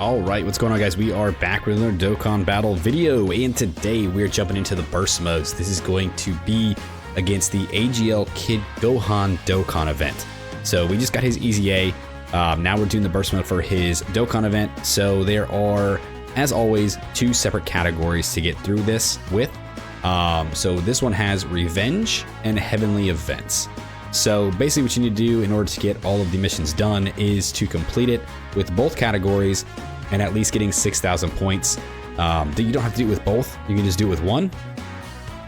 Alright, what's going on, guys? We are back with another Dokkan battle video, and today we're jumping into the burst modes. This is going to be against the AGL Kid Gohan Dokkan event. So we just got his Easy A. Now we're doing the burst mode for his Dokkan event. So there are, as always, two separate categories to get through this with. So this one has Revenge and Heavenly Events. So basically what you need to do in order to get all of the missions done is to complete it with both categories and at least getting 6,000 points. You don't have to do it with both. You can just do it with one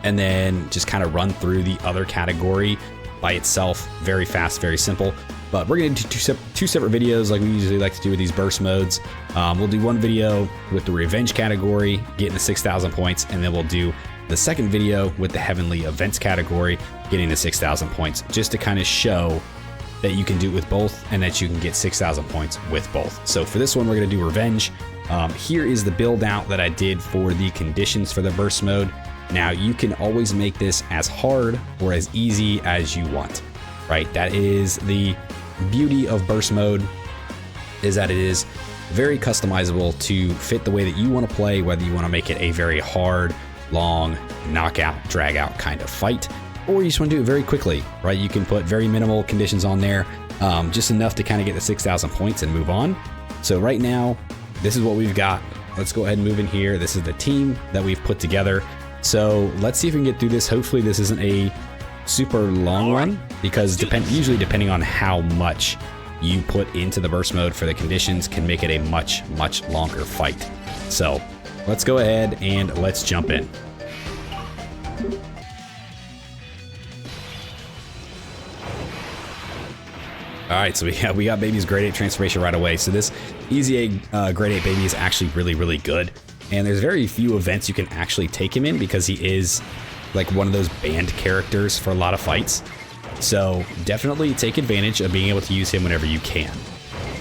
and then just kind of run through the other category by itself. Very fast, very simple. But we're going to do two separate videos like we usually like to do with these burst modes. We'll do one video with the Revenge category, getting the 6,000 points, and then we'll do the second video with the Heavenly Events category, getting the 6,000 points, just to kind of show that you can do it with both and that you can get 6,000 points with both. So for this one, we're going to do Revenge. Here is the build out that I did for the conditions for the burst mode. Now you can always make this as hard or as easy as you want, right? That is the beauty of burst mode, is that it is very customizable to fit the way that you want to play, whether you want to make it a very hard, long, knockout, drag out kind of fight, or you just want to do it very quickly, right? You can put very minimal conditions on there, just enough to kind of get the 6,000 points and move on. So right now, this is what we've got. Let's go ahead and move in here. This is the team that we've put together. So let's see if we can get through this. Hopefully this isn't a super long one, because usually depending on how much you put into the burst mode for the conditions can make it a much longer fight. So let's go ahead and let's jump in. All right, so we got Baby's grade 8 transformation right away. So this Easy A grade 8 Baby is actually really good. And there's very few events you can actually take him in because he is like one of those banned characters for a lot of fights. So definitely take advantage of being able to use him whenever you can.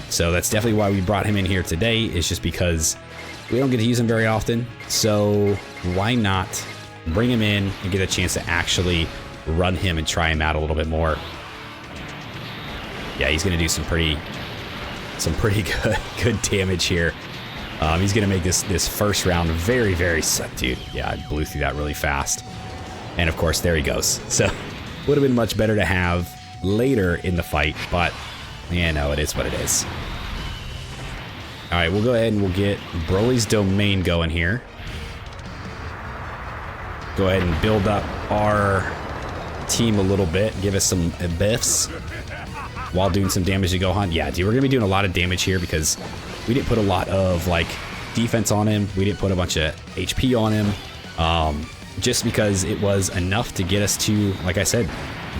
So that's definitely why we brought him in here today, is just because we don't get to use him very often. So why not bring him in and get a chance to actually run him and try him out a little bit more. Yeah, he's gonna do some pretty good damage here. He's gonna make this first round very dude. Yeah, I blew through that really fast. And of course, there he goes. So would have been much better to have later in the fight, but yeah, no, it is what it is. All right, we'll go ahead and we'll get Broly's domain going here. Go ahead and build up our team a little bit, give us some biffs while doing some damage to Gohan. Yeah, dude, we're gonna be doing a lot of damage here because we didn't put a lot of like defense on him. We didn't put a bunch of HP on him, just because it was enough to get us to, like I said,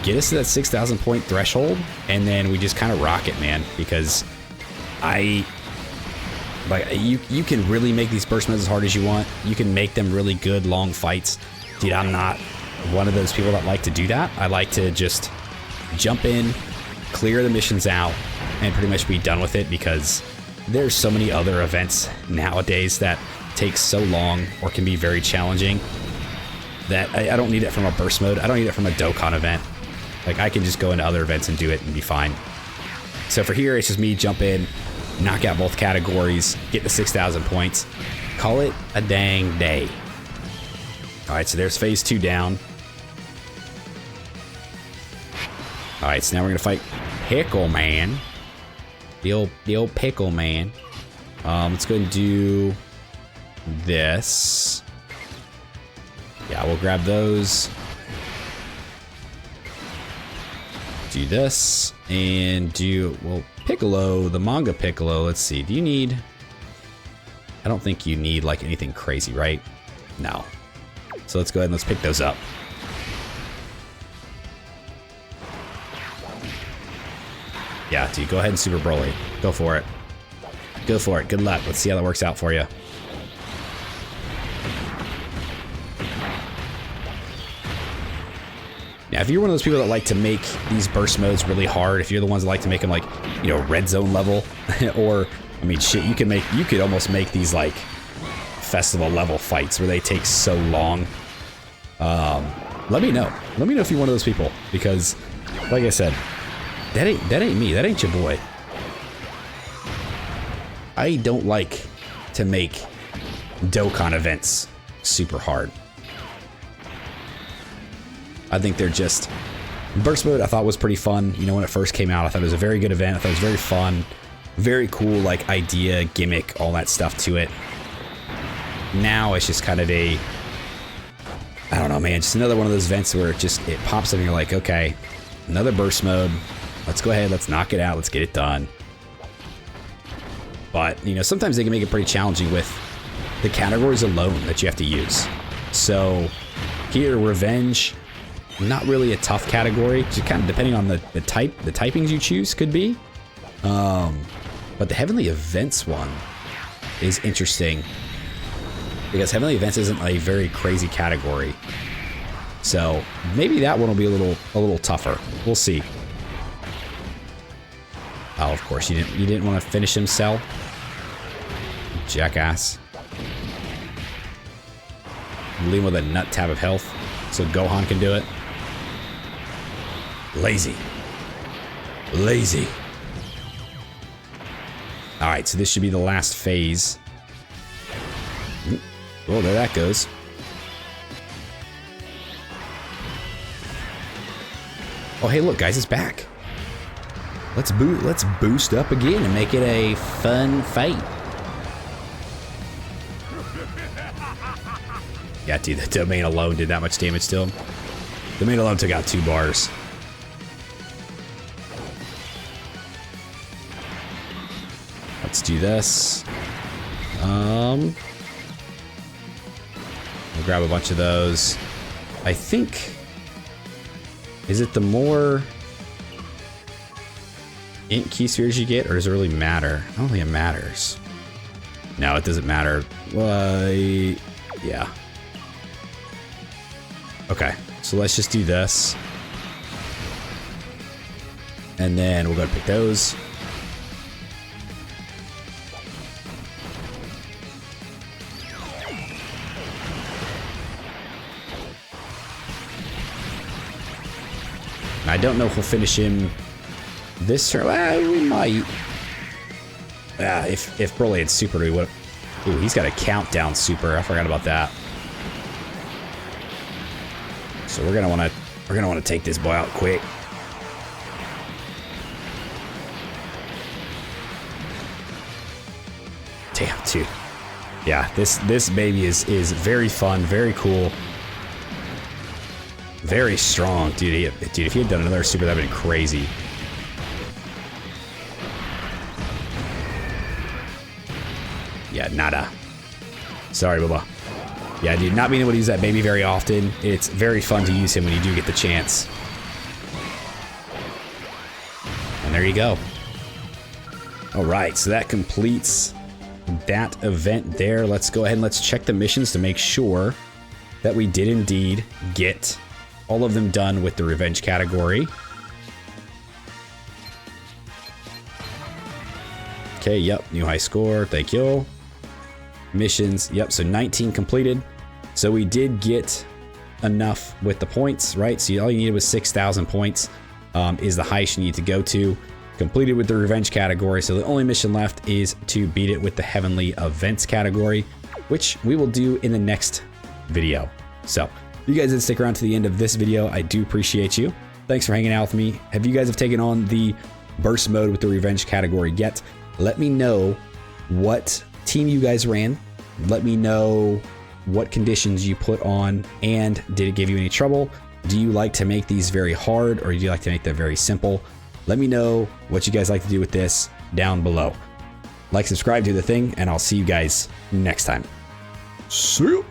get us to that 6,000 point threshold, and then we just kind of rock it, man. Because you can really make these burst modes as hard as you want. You can make them really good long fights. Dude, I'm not one of those people that like to do that. I like to just jump in, clear the missions out, and pretty much be done with it, because there's so many other events nowadays that take so long or can be very challenging that I don't need it from a burst mode. I don't need it from a Dokkan event. Like, I can just go into other events and do it and be fine. So for here, it's just me jump in, knock out both categories, get the 6,000 points, call it a dang day. All right, so there's phase 2 down. All right, so now we're gonna fight Pickle Man. The old Pickle Man. Let's go and do this. Yeah, we'll grab those. Do this and do, well, Piccolo, the manga Piccolo. Let's see. Do you need? I don't think you need like anything crazy, right? No. So let's go ahead and let's pick those up. Yeah, dude, go ahead and Super Broly. Go for it. Go for it. Good luck. Let's see how that works out for you. Now, if you're one of those people that like to make these burst modes really hard, if you're the ones that like to make them like, you know, red zone level, or, I mean, shit, you could almost make these like festival level fights where they take so long. Let me know. Let me know if you're one of those people, because, like I said, that ain't me. That ain't your boy. I don't like to make Dokkan events super hard. I think they're just... Burst mode I thought was pretty fun. You know, when it first came out, I thought it was a very good event. I thought it was very fun. Very cool, like, idea, gimmick, all that stuff to it. Now it's just kind of a... I don't know, man. Just another one of those events where it pops up and you're like, okay, another burst mode. Let's go ahead. Let's knock it out. Let's get it done. But, you know, sometimes they can make it pretty challenging with the categories alone that you have to use. So here, Revenge, not really a tough category. Just kind of depending on the typings you choose could be. But the Heavenly Events one is interesting because Heavenly Events isn't a very crazy category. So maybe that one will be a little tougher. We'll see. Oh, of course you didn't want to finish him, Cell. Jackass. Leave him with a nut tab of health so Gohan can do it. Lazy. Lazy. Alright, so this should be the last phase. Oh, there that goes. Oh, hey, look, guys, it's back. Let's boost up again and make it a fun fight. Yeah, dude, the domain alone did that much damage to him. Domain alone took out 2 bars. Let's do this. We'll grab a bunch of those. I think... Is it the more int key spheres you get, or does it really matter? I don't think it matters. No, it doesn't matter. Yeah. Okay, so let's just do this. And then we'll go pick those. I don't know if we'll finish him this turn. We might. If Broly had super, we would. Ooh, he's got a countdown super. I forgot about that. So we're gonna want to take this boy out quick. Damn, dude. Yeah, this baby is very fun, very cool. Very strong, dude. Dude, if he had done another super, that would have been crazy. Yeah, nada. Sorry, Bubba. Yeah, dude, not being able to use that baby very often. It's very fun to use him when you do get the chance. And there you go. All right, so that completes that event there. Let's go ahead and let's check the missions to make sure that we did indeed get all of them done with the Revenge category. Okay, yep, new high score, thank you. Missions, yep, so 19 completed. So we did get enough with the points, right? So all you needed was 6,000 points is the highest you need to go to. Completed with the Revenge category, so the only mission left is to beat it with the Heavenly Events category, which we will do in the next video. So, you guys did stick around to the end of this video. I do appreciate you. Thanks for hanging out with me. Have you guys taken on the burst mode with the Revenge category yet? Let me know what team you guys ran. Let me know what conditions you put on, and did it give you any trouble? Do you like to make these very hard, or do you like to make them very simple? Let me know what you guys like to do with this down below. Like, subscribe, do the thing, and I'll see you guys next time. See you.